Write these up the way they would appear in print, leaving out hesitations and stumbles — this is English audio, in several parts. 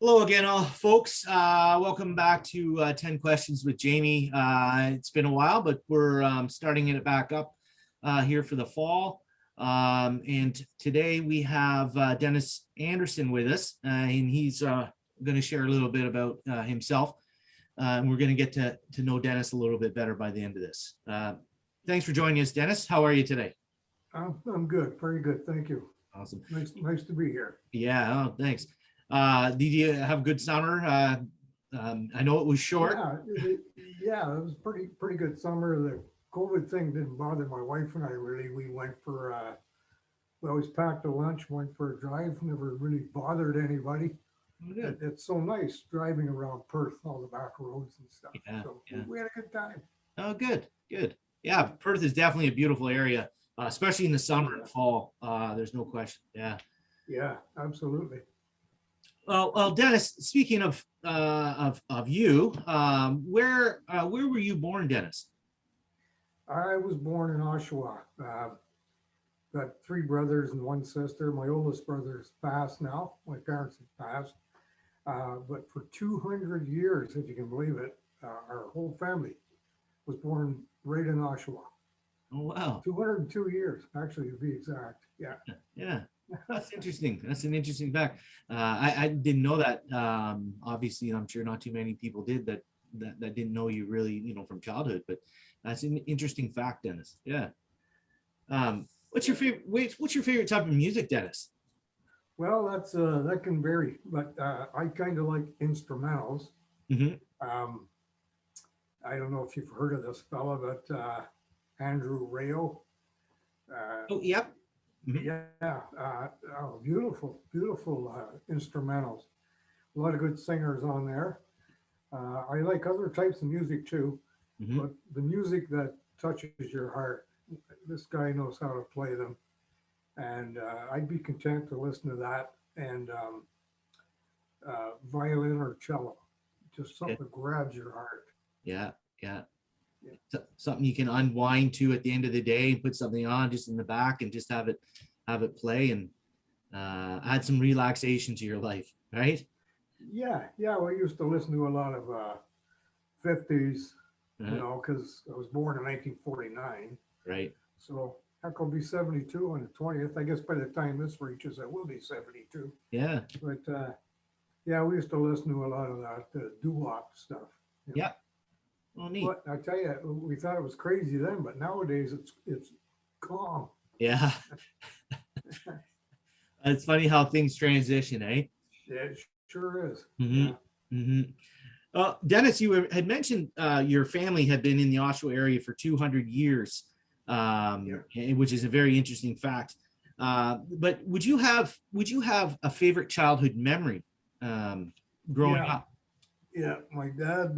Hello again, all folks. Welcome back to 10 Questions with Jamie. It's been a while, but we're starting it back up here for the fall. And today we have Dennis Anderson with us, and he's going to share a little bit about himself. And we're going to get to know Dennis a little bit better by the end of this. Thanks for joining us, Dennis. How are you today? I'm good, very good, thank you. Awesome. Nice to be here. Yeah, oh, thanks. Did you have a good summer? I know it was short. Yeah, it was pretty good summer. The COVID thing didn't bother my wife and I really. We went for we always packed a lunch, went for a drive, never really bothered anybody. It's so nice driving around Perth, all the back roads and stuff. Yeah, so yeah. we had a good time. Oh, good. Yeah, Perth is definitely a beautiful area, especially in the summer and fall. There's no question. Yeah, absolutely. Well, Dennis, speaking of you, where were you born, Dennis? I was born in Oshawa. Got three brothers and one sister. My oldest brother's passed now. My parents have passed. But for 200 years, if you can believe it, our whole family was born right in Oshawa. Oh, wow. 202 years, actually, to be exact. Yeah. That's interesting. That's an interesting fact. I didn't know that. Obviously, I'm sure not too many people did that didn't know you really, from childhood. But that's an interesting fact, Dennis. Yeah. What's your favorite type of music, Dennis? Well, that can vary, but I kind of like instrumentals. Mm-hmm. I don't know if you've heard of this fella, but Andrew Rayo. Oh, yep. Mm-hmm. Yeah, beautiful instrumentals. A lot of good singers on there. I like other types of music too, but the music that touches your heart, this guy knows how to play them, and I'd be content to listen to that and violin or cello, just something that grabs your heart. Yeah. Something you can unwind to at the end of the day, put something on just in the back and just have it play and add some relaxation to your life, right? Yeah. We used to listen to a lot of 50s, because I was born in 1949. Right. So heck, I'll be 72 on the 20th. I guess by the time this reaches, I will be 72. Yeah. But yeah, we used to listen to a lot of that doo-wop stuff. Yeah. Oh, neat. But I tell you, we thought it was crazy then, but nowadays it's calm. Yeah. It's funny how things transition, eh? Yeah, it sure is. Mm-hmm. Yeah. Mm-hmm. Dennis, you had mentioned your family had been in the Oshawa area for 200 years, which is a very interesting fact. But would you have a favorite childhood memory growing up? Yeah, my dad's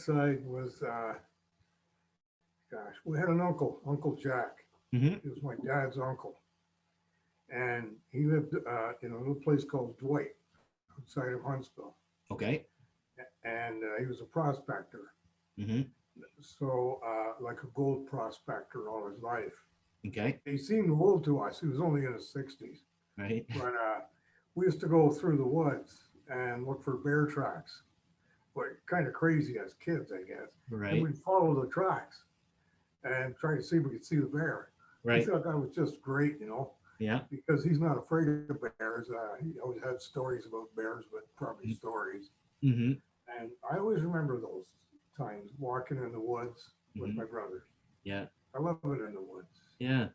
side was, we had an uncle, Uncle Jack. Mm-hmm. He was my dad's uncle. And he lived in a little place called Dwight, outside of Huntsville. Okay. And he was a prospector. Mm-hmm. So, like a gold prospector all his life. Okay. He seemed old to us. He was only in his 60s. Right. But we used to go through the woods and look for bear tracks. But kind of crazy as kids, I guess. Right. And we'd follow the tracks and try to see if we could see the bear. Right. I thought that was just great, Yeah. Because he's not afraid of bears. He always had stories about bears, but probably stories. Mm-hmm. And I always remember those times walking in the woods with my brothers. Yeah. I love it in the woods. Yeah.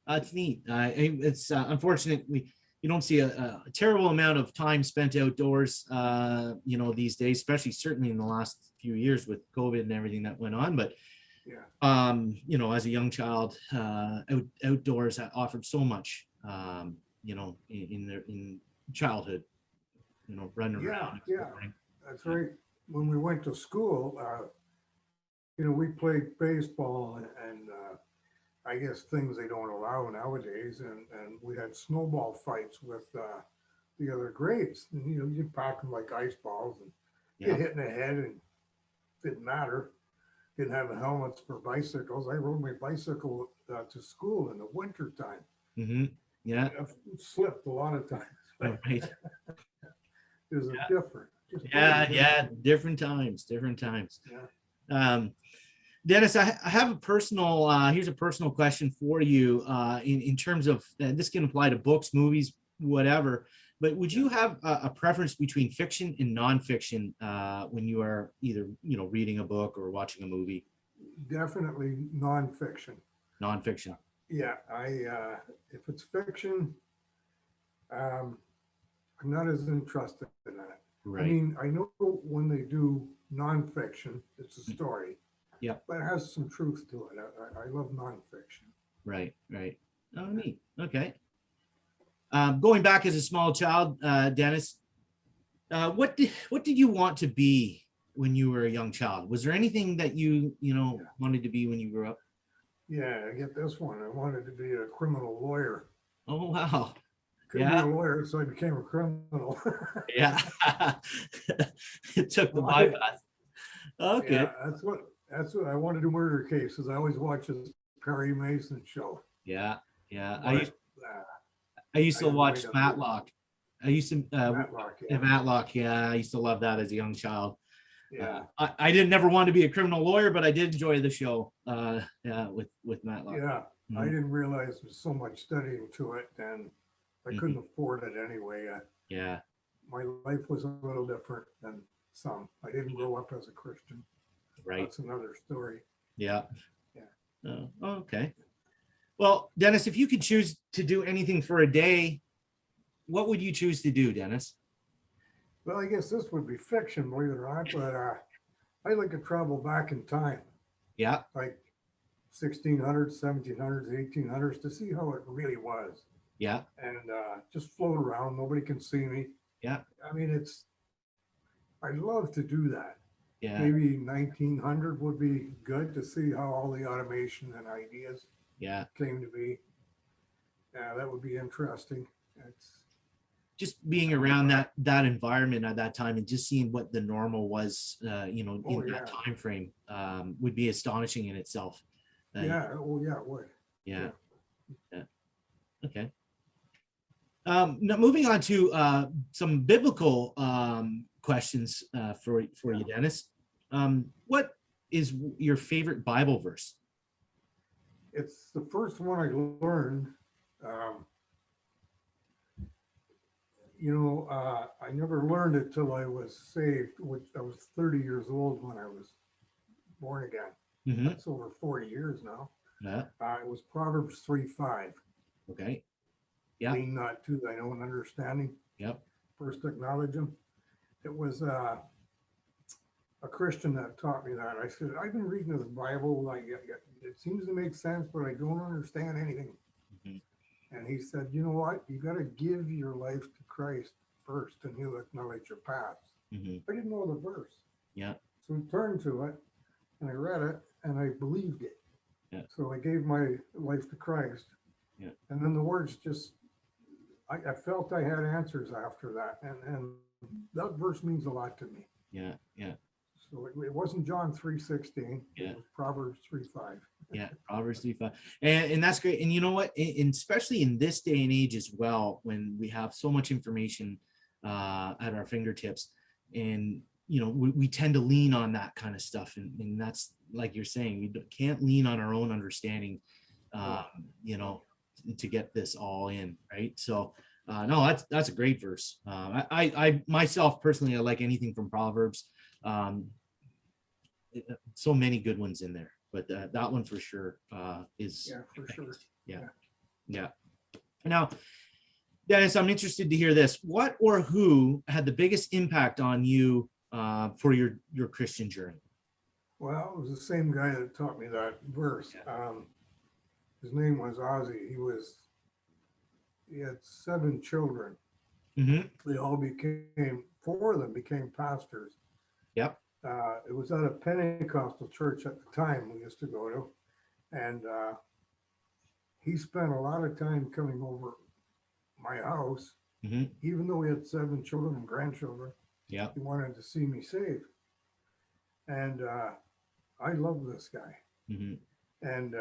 It's neat. It's unfortunate you don't see a terrible amount of time spent outdoors, these days, especially certainly in the last few years with COVID and everything that went on. But as a young child, outdoors offered so much, in childhood, running around. Yeah, that's right. When we went to school, we played baseball and I guess things they don't allow nowadays, and we had snowball fights with the other grades. And, you'd pack them like ice balls and get hit in the head, and didn't matter. Didn't have the helmets for bicycles. I rode my bicycle to school in the winter time. Mm-hmm. Yeah. I've slipped a lot of times. Oh, right. is a different. Just Yeah, totally yeah, different times, different times. different. Um, Dennis, I have a personal, here's a personal question for you, in terms of, this can apply to books, movies, whatever, but would you have a preference between fiction and nonfiction, when you are either, reading a book or watching a movie? Definitely nonfiction. Nonfiction, Yeah, if it's fiction, um, I'm not as interested in that. I right? mean, I know when they do nonfiction, it's a story, Yeah, but it has some truth to it. I love nonfiction. right, right. Oh, neat. Okay. Going back as a small child, Dennis, what did you want to be when you were a young child? Was there anything that Yeah, wanted to be when you grew up? yeah, I get this one. I wanted to be a criminal lawyer. Oh, wow. Couldn't be Yeah, a lawyer, so I became a criminal. yeah. It took the Well, I, bypass. Okay. yeah, that's what I want to do murder cases. I always watch this Perry Mason show, Yeah, yeah. I used but I used I to didn't watch wind up getting Matlock. I used to Matlock. Yeah, Matlock. Yeah, I used to love that as a young child. yeah, I didn't never want to be a criminal lawyer, but I did enjoy the show. Yeah, with Matlock. yeah. I Mhm, didn't realize there was so much studying to it, and I couldn't mhm. afford it anyway. Yeah, My life was a little different than some. I didn't grow up as a Christian. right. That's another story. Yeah. Yeah. Oh, okay. Well, Dennis, if you could choose to do anything for a day, what would you choose to do, Dennis? Well, I guess this would be fiction, believe it or not, but I like to travel back in time, Yeah, like 1600s, 1700s, 1800s, to see how it really was, yeah, and just float around. Nobody can see me. yeah, I mean, I'd love to do that. yeah, Maybe 1900 would be good to see how all the automation and ideas yeah. came to be. Yeah, that would be interesting. It's Just being around that environment at that time and just seeing what the normal was, oh in that yeah, time frame, would be astonishing in itself. Uh, yeah, oh yeah, it would. yeah, Yeah, yeah. Okay. Now moving on to some biblical questions for yeah. you, Dennis. What is your favorite Bible verse? It's the first one I learned. Um, I never learned it till I was saved, which I was 30 years old when I was born again. Hmm. That's over 40 years now. Yeah. It was Proverbs 3:5. Okay. Yeah. Lean not to thine own understanding. Yep. First acknowledge him. It was a Christian that taught me that. I said, I've been reading this Bible. Like, it seems to make sense, but I don't understand anything. Hmm. And he said, you know what? You got to give your life to Christ first, and he'll acknowledge your paths. Hmm. I didn't know the verse. Yeah. So I turned to it and I read it and I believed it. Yeah. So I gave my life to Christ. Yeah. And then the words just, I felt I had answers after that. And that verse means a lot to me. Yeah. Yeah. So it wasn't John 3:16. Yeah. It was Proverbs 3:5. Yeah, Proverbs 3:5, and that's great. And you know what? Especially in this day and age as well, when we have so much information at our fingertips, and we tend to lean on that kind of stuff, and that's like you're saying, we can't lean on our own understanding, um, you know, to get this all in, right? So, no, that's a great verse. I myself personally, I like anything from Proverbs. Um, so many good ones in there, but that one for sure is Yeah, for sure. yeah, yeah. Now, Dennis, I'm interested to hear this. What or who had the biggest impact on you for your Christian journey? Well, it was the same guy that taught me that verse. His name was Ozzy. He had 7 children. Hmm. They all became 4 of them became pastors. Yep. It was at a Pentecostal church at the time we used to go to, and he spent a lot of time coming over my house, Hmm. even though we had 7 children and grandchildren. Yep. He wanted to see me saved, and I love this guy, Hmm. and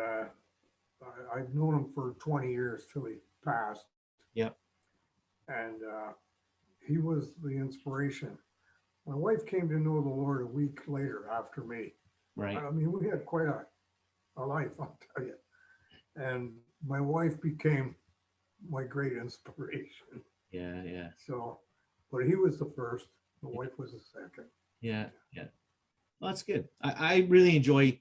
I've known him for 20 years till he passed, Yep. and he was the inspiration. My wife came to know the Lord a week later after me. Right. I mean, we had quite a life, I'll tell you. And my wife became my great inspiration. Yeah. Yeah. So, but he was the first. My wife was the second. Yeah. Yeah. Well, that's good. I really enjoy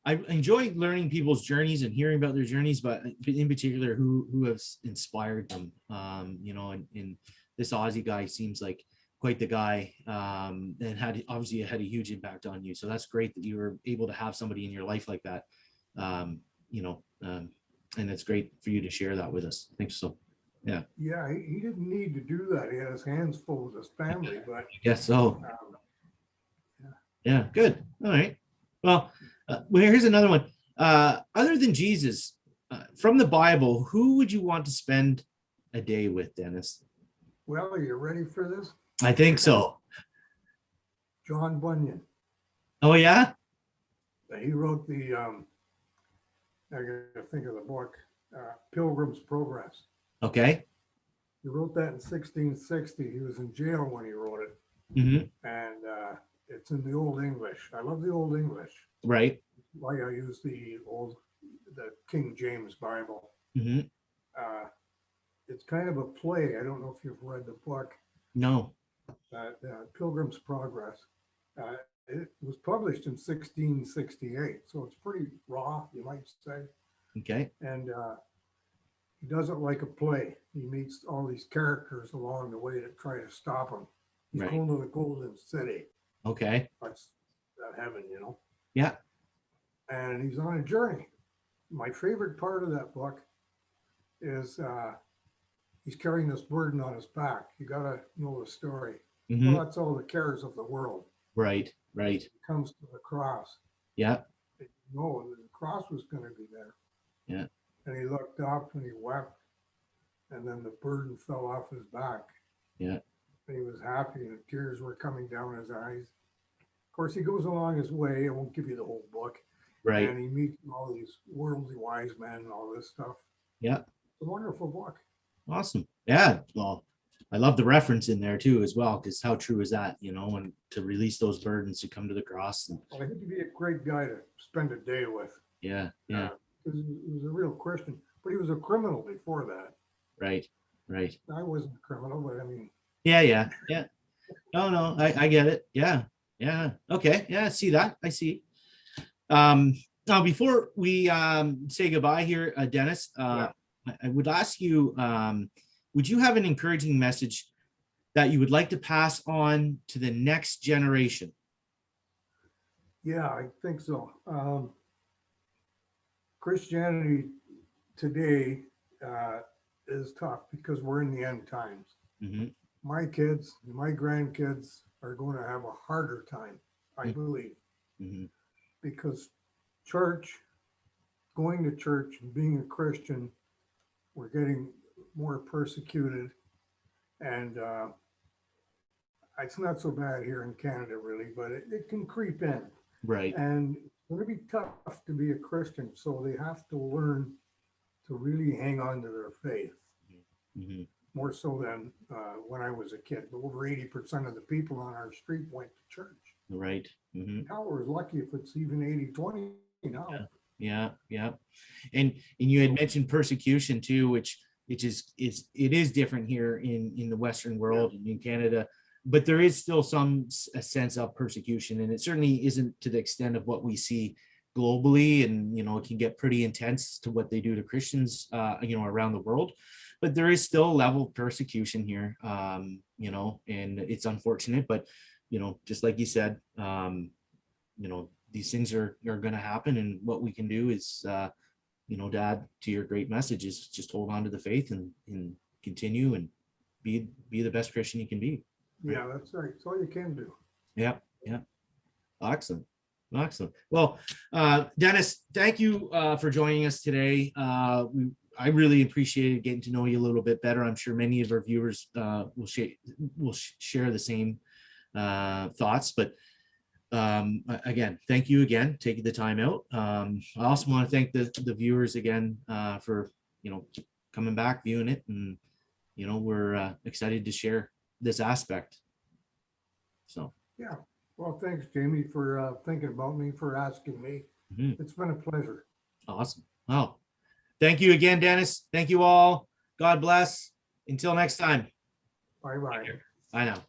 learning people's journeys and hearing about their journeys, but in particular, who have inspired them. And this Aussie guy seems like quite the guy, and obviously had a huge impact on you. So that's great that you were able to have somebody in your life like that. Um, and it's great for you to share that with us. Thanks. So, yeah. Yeah, he didn't need to do that. He had his hands full with his family, but I guess so. yeah. Yeah. Good. All right. Well, here's another one. Other than Jesus, from the Bible, who would you want to spend a day with, Dennis? Well, are you ready for this? I think so. John Bunyan. Oh, yeah? He wrote the, I gotta think of the book, Pilgrim's Progress. Okay. He wrote that in 1660. He was in jail when he wrote it. Mm-hmm. And it's in the Old English. I love the Old English. Right. Why I use the King James Bible. Mm-hmm. It's kind of a play. I don't know if you've read the book. No. Pilgrim's Progress. It was published in 1668, so it's pretty raw, you might say. Okay. And he does it like a play. He meets all these characters along the way that try to stop him. He's Right. going to the Golden City. Okay. That's heaven, you know. Yeah. And he's on a journey. My favorite part of that book is he's carrying this burden on his back. You got to know the story. Mm-hmm. Well, that's all the cares of the world. Right. Right. It comes to the cross. Yeah. No, the cross was going to be there. Yeah. And he looked up and he wept. And then the burden fell off his back. Yeah. And he was happy and the tears were coming down his eyes. Of course, he goes along his way. I won't give you the whole book. Right. And he meets all these worldly wise men and all this stuff. Yeah. It's a wonderful book. Awesome. Yeah. Well, I love the reference in there too, as well, because how true is that, and to release those burdens to come to the cross. And, Well, I think he'd be a great guy to spend a day with. yeah. Yeah. Because he was a real Christian, but he was a criminal before that. Right. Right. I wasn't a criminal, but I mean. Yeah. Yeah. Yeah. No, I get it. Yeah. Yeah. Okay. Yeah. I see that. I see. Now, before we say goodbye here, Dennis, I would ask you, would you have an encouraging message that you would like to pass on to the next generation? Yeah, I think so. Christianity today is tough because we're in the end times. Mm-hmm. My kids, my grandkids are going to have a harder time, I believe, Mm-hmm. because going to church and being a Christian, we're getting more persecuted. And it's not so bad here in Canada, really, but it can creep in. Right. And it's going to be tough to be a Christian. So they have to learn to really hang on to their faith. Mm-hmm. More so than when I was a kid. But over 80% of the people on our street went to church. Right. Mm-hmm. Now we're lucky if it's even 80-20 now. Yeah. And you had mentioned persecution too, which it is different here in the Western world and in Canada, but there is still a sense of persecution, and it certainly isn't to the extent of what we see globally. And it can get pretty intense to what they do to Christians around the world, but there is still a level of persecution here, and it's unfortunate, but just like you said, these things are going to happen, and what we can do is Dad, to your great message, is just hold on to the faith and continue and be the best Christian you can be. Right? Yeah, that's right. It's all you can do. Yeah. Excellent. Well, Dennis, thank you for joining us today. I really appreciated getting to know you a little bit better. I'm sure many of our viewers will share the same thoughts, but again, thank you again, taking the time out. I also want to thank the viewers again for coming back, viewing it, and we're excited to share this aspect. So. Yeah. Well, thanks, Jamie, for thinking about me, for asking me. Mhm. It's been a pleasure. Awesome. Well, thank you again, Dennis. Thank you all. God bless. Until next time. Bye-bye. Bye now.